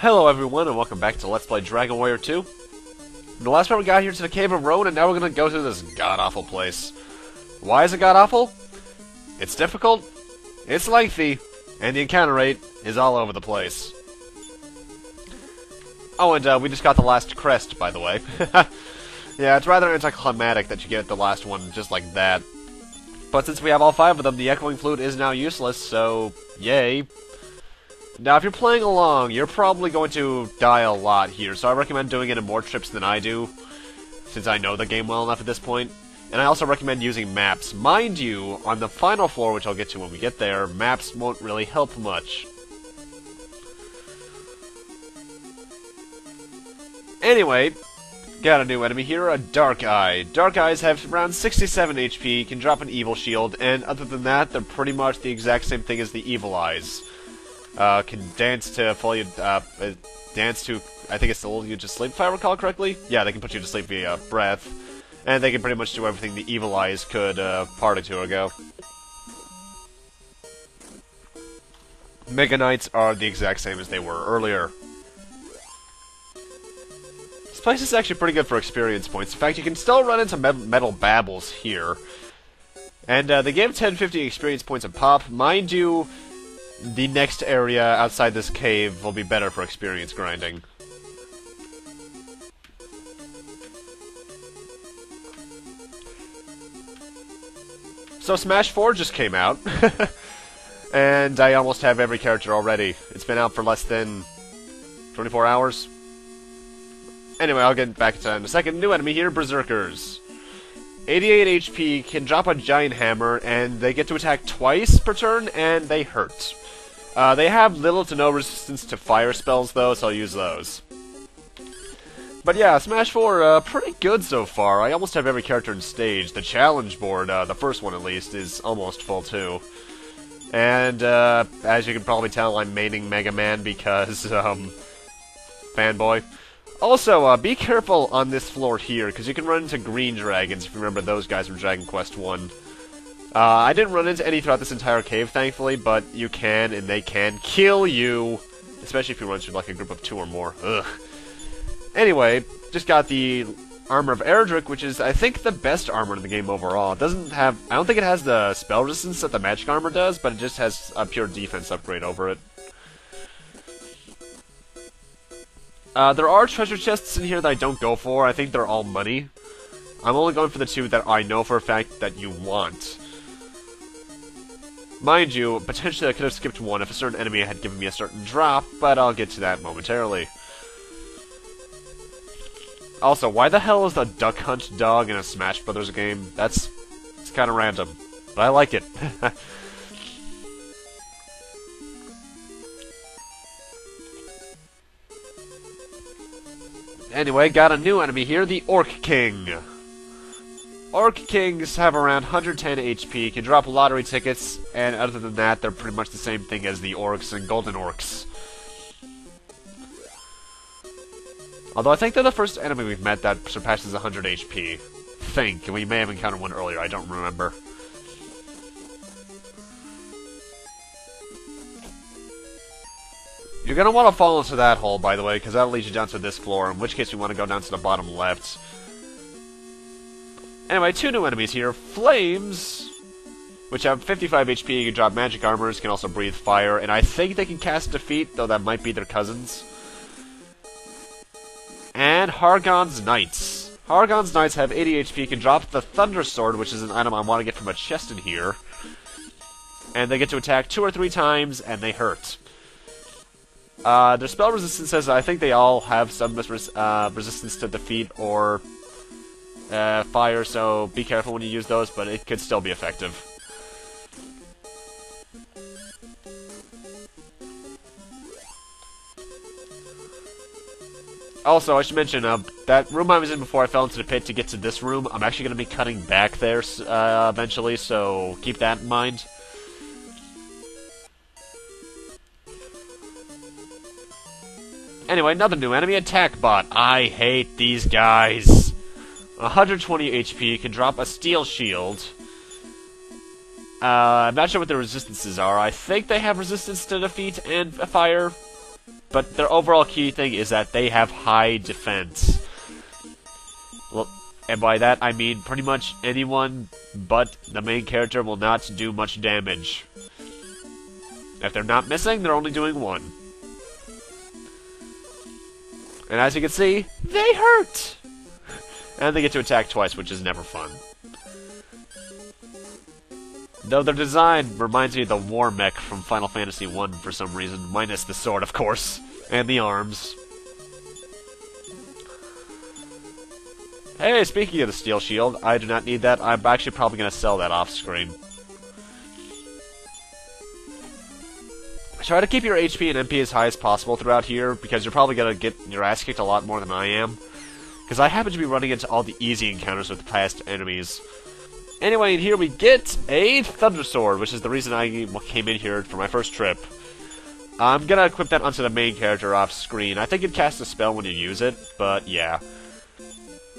Hello everyone, and welcome back to Let's Play Dragon Warrior 2. The last time we got here to the Cave of Rhone, and now we're gonna go through this god-awful place. Why is it god-awful? It's difficult, it's lengthy, and the encounter rate is all over the place. Oh, and we just got the last crest, by the way. Yeah, it's rather anticlimactic that you get the last one just like that. But since we have all 5 of them, the echoing flute is now useless, so yay. Now, if you're playing along, you're probably going to die a lot here, so I recommend doing it in more trips than I do, since I know the game well enough at this point. And I also recommend using maps. Mind you, on the final floor, which I'll get to when we get there, maps won't really help much. Anyway, got a new enemy here, a Dark Eye. Dark Eyes have around 67 HP, can drop an Evil Shield, and other than that, they're pretty much the exact same thing as the Evil Eyes. Can dance to fully, dance to, I think it's lull you to sleep, if I recall correctly? Yeah, they can put you to sleep via breath. And they can pretty much do everything the Evil Eyes could, part or two ago. Mega Knights are the exact same as they were earlier. This place is actually pretty good for experience points. In fact, you can still run into metal babbles here. And, they give 1050 experience points a pop. Mind you, the next area outside this cave will be better for experience grinding. So Smash 4 just came out, and I almost have every character already. It's been out for less than 24 hours. Anyway, I'll get back to that in a second. New enemy here, Berserkers. 88 HP, can drop a giant hammer, and they get to attack twice per turn, and they hurt. They have little to no resistance to fire spells, though, so I'll use those. But yeah, Smash 4, pretty good so far. I almost have every character in stage. The challenge board, the first one at least, is almost full too. And, as you can probably tell, I'm maining Mega Man because, fanboy. Also, be careful on this floor here, because you can run into green dragons, if you remember those guys from Dragon Quest 1. I didn't run into any throughout this entire cave, thankfully, but you can, and they can kill you. Especially if you run through, like, a group of 2 or more. Ugh. Anyway, just got the Armor of Erdrick, which is, I think, the best armor in the game overall. It doesn't have... I don't think it has the spell resistance that the magic armor does, but it just has a pure defense upgrade over it. There are treasure chests in here that I don't go for. I think they're all money. I'm only going for the 2 that I know for a fact that you want. Mind you, potentially I could have skipped one if a certain enemy had given me a certain drop, but I'll get to that momentarily. Also, why the hell is the Duck Hunt dog in a Smash Brothers game? It's kind of random, but I like it. Anyway, got a new enemy here, the Orc King. Orc Kings have around 110 HP, can drop lottery tickets, and other than that, they're pretty much the same thing as the Orcs and Golden Orcs. Although I think they're the first enemy we've met that surpasses 100 HP. And we may have encountered one earlier, I don't remember. You're gonna want to fall into that hole, by the way, because that'll lead you down to this floor, in which case we want to go down to the bottom left. Anyway, 2 new enemies here. Flames, which have 55 HP, can drop magic armors, can also breathe fire, and I think they can cast Defeat, though that might be their cousins. And Hargon's Knights. Hargon's Knights have 80 HP, can drop the Thunder Sword, which is an item I want to get from a chest in here. And they get to attack 2 or 3 times, and they hurt. Their spell resistances, I think they all have some resistance to defeat or fire, so be careful when you use those, but it could still be effective. Also, I should mention, that room I was in before I fell into the pit to get to this room, I'm actually going to be cutting back there eventually, so keep that in mind. Anyway, another new enemy, Attack Bot. I hate these guys. 120 HP, can drop a Steel Shield. I'm not sure what their resistances are. I think they have resistance to defeat and fire. but their overall key thing is that they have high defense. Well, and by that I mean pretty much anyone but the main character will not do much damage. If they're not missing, they're only doing 1. And as you can see, they hurt! And they get to attack twice, which is never fun. Though their design reminds me of the war mech from Final Fantasy I for some reason, minus the sword, of course, and the arms. Hey, speaking of the steel shield, I do not need that. I'm actually probably going to sell that off-screen. Try to keep your HP and MP as high as possible throughout here, because you're probably going to get your ass kicked a lot more than I am. Because I happen to be running into all the easy encounters with the past enemies. Anyway, and here we get a Thunder Sword, which is the reason I came in here for my first trip. I'm gonna equip that onto the main character off screen. I think it casts a spell when you use it, but yeah.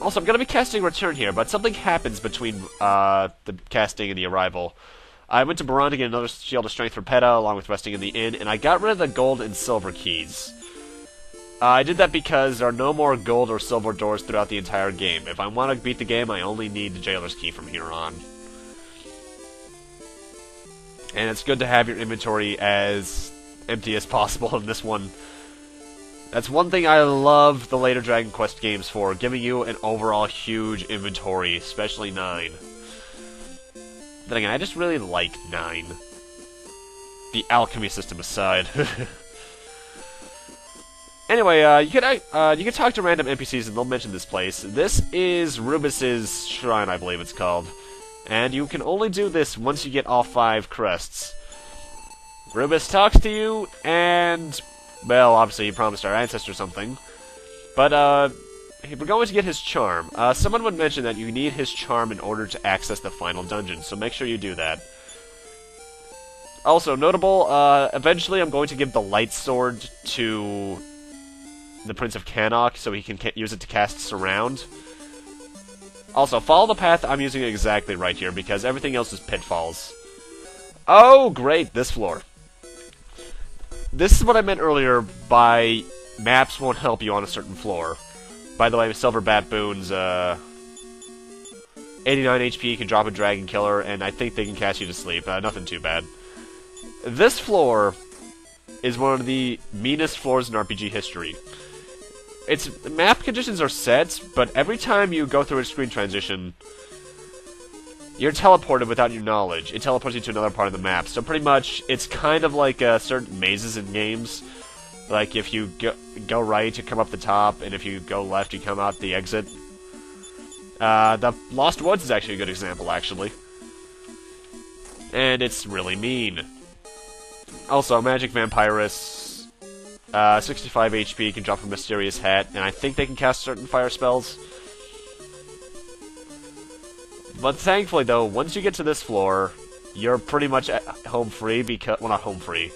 Also, I'm gonna be casting Return here, but something happens between the casting and the arrival. I went to Baron to get another Shield of Strength for Peta, along with resting in the inn, and I got rid of the gold and silver keys. I did that because there are no more gold or silver doors throughout the entire game. If I want to beat the game, I only need the Jailer's Key from here on. And it's good to have your inventory as empty as possible in this one. That's one thing I love the later Dragon Quest games for, giving you an overall huge inventory, especially 9. Then again, I just really like 9. The alchemy system aside. Anyway, you can talk to random NPCs and they'll mention this place. This is Rubus's Shrine, I believe it's called. And you can only do this once you get all 5 crests. Rubus talks to you, and, well, obviously he promised our ancestor something. But, we're going to get his charm. Someone would mention that you need his charm in order to access the final dungeon, so make sure you do that. Also, notable, eventually I'm going to give the light sword to the Prince of Cannock, so he can use it to cast Surround. Also, follow the path I'm using exactly right here, because everything else is pitfalls. Oh, great, this floor. This is what I meant earlier by maps won't help you on a certain floor. By the way, Silver Baboon's 89 HP can drop a Dragon Killer, and I think they can cast you to sleep. Nothing too bad. This floor is one of the meanest floors in RPG history. Its map conditions are set, but every time you go through a screen transition, you're teleported without your knowledge. It teleports you to another part of the map. So pretty much, it's kind of like certain mazes in games. Like if you go right, you come up the top, and if you go left, you come out the exit. The Lost Woods is actually a good example, actually. And it's really mean. Also, Magic Vampirus, 65 HP, can drop a Mysterious Hat, and I think they can cast certain fire spells. But thankfully, though, once you get to this floor, you're pretty much at home free, because, well, not home free.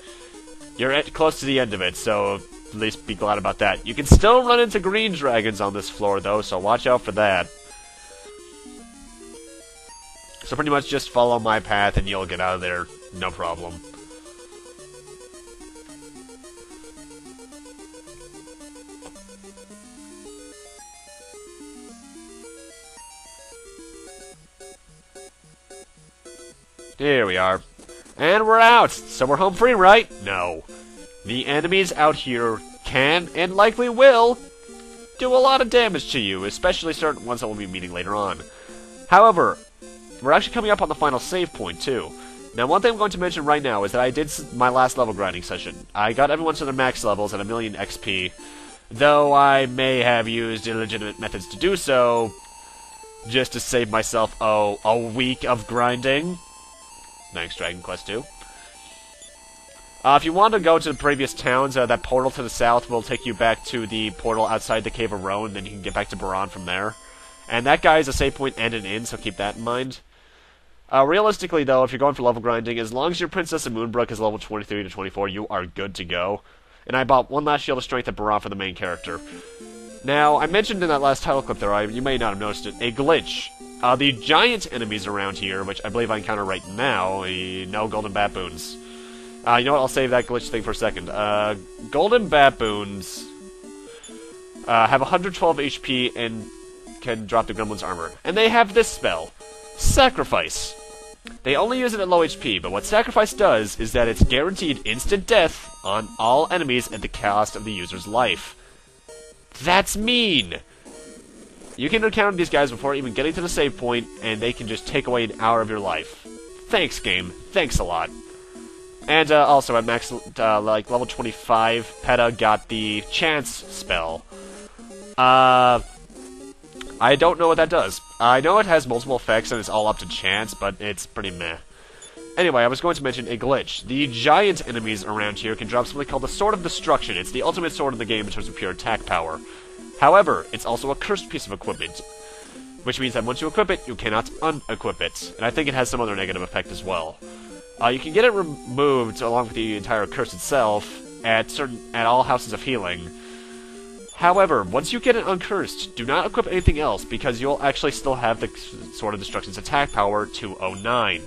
You're close to the end of it, so at least be glad about that. You can still run into green dragons on this floor, though, so watch out for that. So pretty much just follow my path and you'll get out of there, no problem. Here we are. And we're out! So we're home free, right? No. The enemies out here can, and likely will, do a lot of damage to you, especially certain ones that we'll be meeting later on. However, we're actually coming up on the final save point, too. Now, one thing I'm going to mention right now is that I did my last level grinding session. I got everyone to their max levels at 1,000,000 XP, though I may have used illegitimate methods to do so, just to save myself, a week of grinding. Thanks, Dragon Quest II. If you want to go to the previous towns, that portal to the south will take you back to the portal outside the Cave of Rhone, and then you can get back to Baron from there. And that guy is a save point and an inn, so keep that in mind. Realistically, though, if you're going for level grinding, as long as your Princess of Moonbrook is level 23 to 24, you are good to go. And I bought one last Shield of Strength at Baron for the main character. Now, I mentioned in that last title clip there, you may not have noticed it, a glitch. The giant enemies around here, which I believe I encounter right now, no golden baboons. You know what? I'll save that glitch thing for a second. Golden baboons have 112 HP and can drop the gremlin's armor. And they have this spell, Sacrifice. They only use it at low HP, but what Sacrifice does is that it's guaranteed instant death on all enemies at the cost of the user's life. That's mean! You can encounter these guys before even getting to the save point, and they can just take away an hour of your life. Thanks, game. Thanks a lot. And also at max, like level 25, PETA got the Chance spell. I don't know what that does. I know it has multiple effects and it's all up to chance, but it's pretty meh. Anyway, I was going to mention a glitch. The giant enemies around here can drop something called the Sword of Destruction. It's the ultimate sword in the game in terms of pure attack power. However, it's also a cursed piece of equipment, which means that once you equip it, you cannot unequip it. And I think it has some other negative effect as well. You can get it removed along with the entire curse itself at all houses of healing. However, once you get it uncursed, do not equip anything else, because you'll actually still have the Sword of Destruction's attack power 209,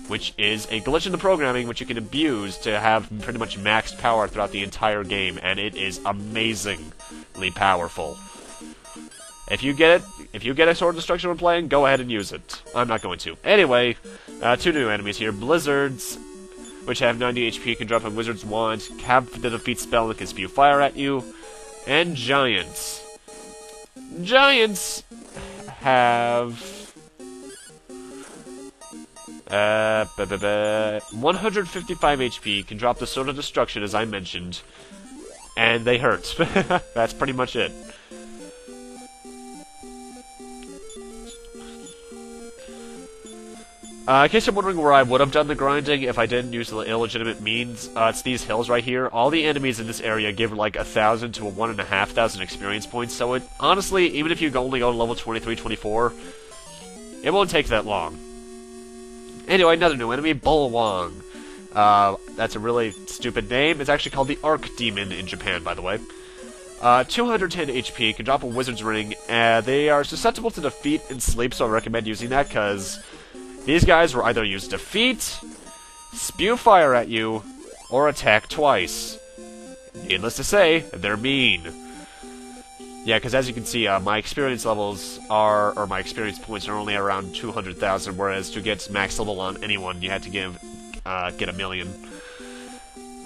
which is a glitch in the programming which you can abuse to have pretty much maxed power throughout the entire game, and it is amazingly powerful. If you get a Sword of Destruction when playing, go ahead and use it. I'm not going to. Anyway, two new enemies here. Blizzards, which have 90 HP, can drop a Wizard's Wand, have the defeat spell and can spew fire at you. And Giants. Giants have 155 HP, can drop the Sword of Destruction, as I mentioned, and they hurt. That's pretty much it. In case you're wondering where I would have done the grinding if I didn't use the illegitimate means, it's these hills right here. All the enemies in this area give like 1,000 to 1,500 experience points, so it honestly, even if you only go to level 23, 24, it won't take that long. Anyway, another new enemy, Bulwong. That's a really stupid name. It's actually called the Arc Demon in Japan, by the way. 210 HP, can drop a Wizard's Ring. They are susceptible to defeat and sleep, so I recommend using that, because these guys will either use defeat, spew fire at you, or attack twice. Needless to say, they're mean. Yeah, because as you can see, my experience levels or my experience points are only around 200,000, whereas to get max level on anyone, you had to get 1,000,000.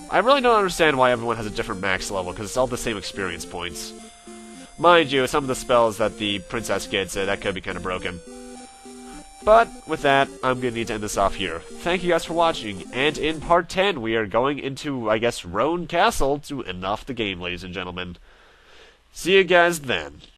I really don't understand why everyone has a different max level, because it's all the same experience points. Mind you, some of the spells that the princess gets, that could be kind of broken. But, with that, I'm going to need to end this off here. Thank you guys for watching, and in part 10, we are going into, I guess, Rhone Castle to end off the game, ladies and gentlemen. See you guys then.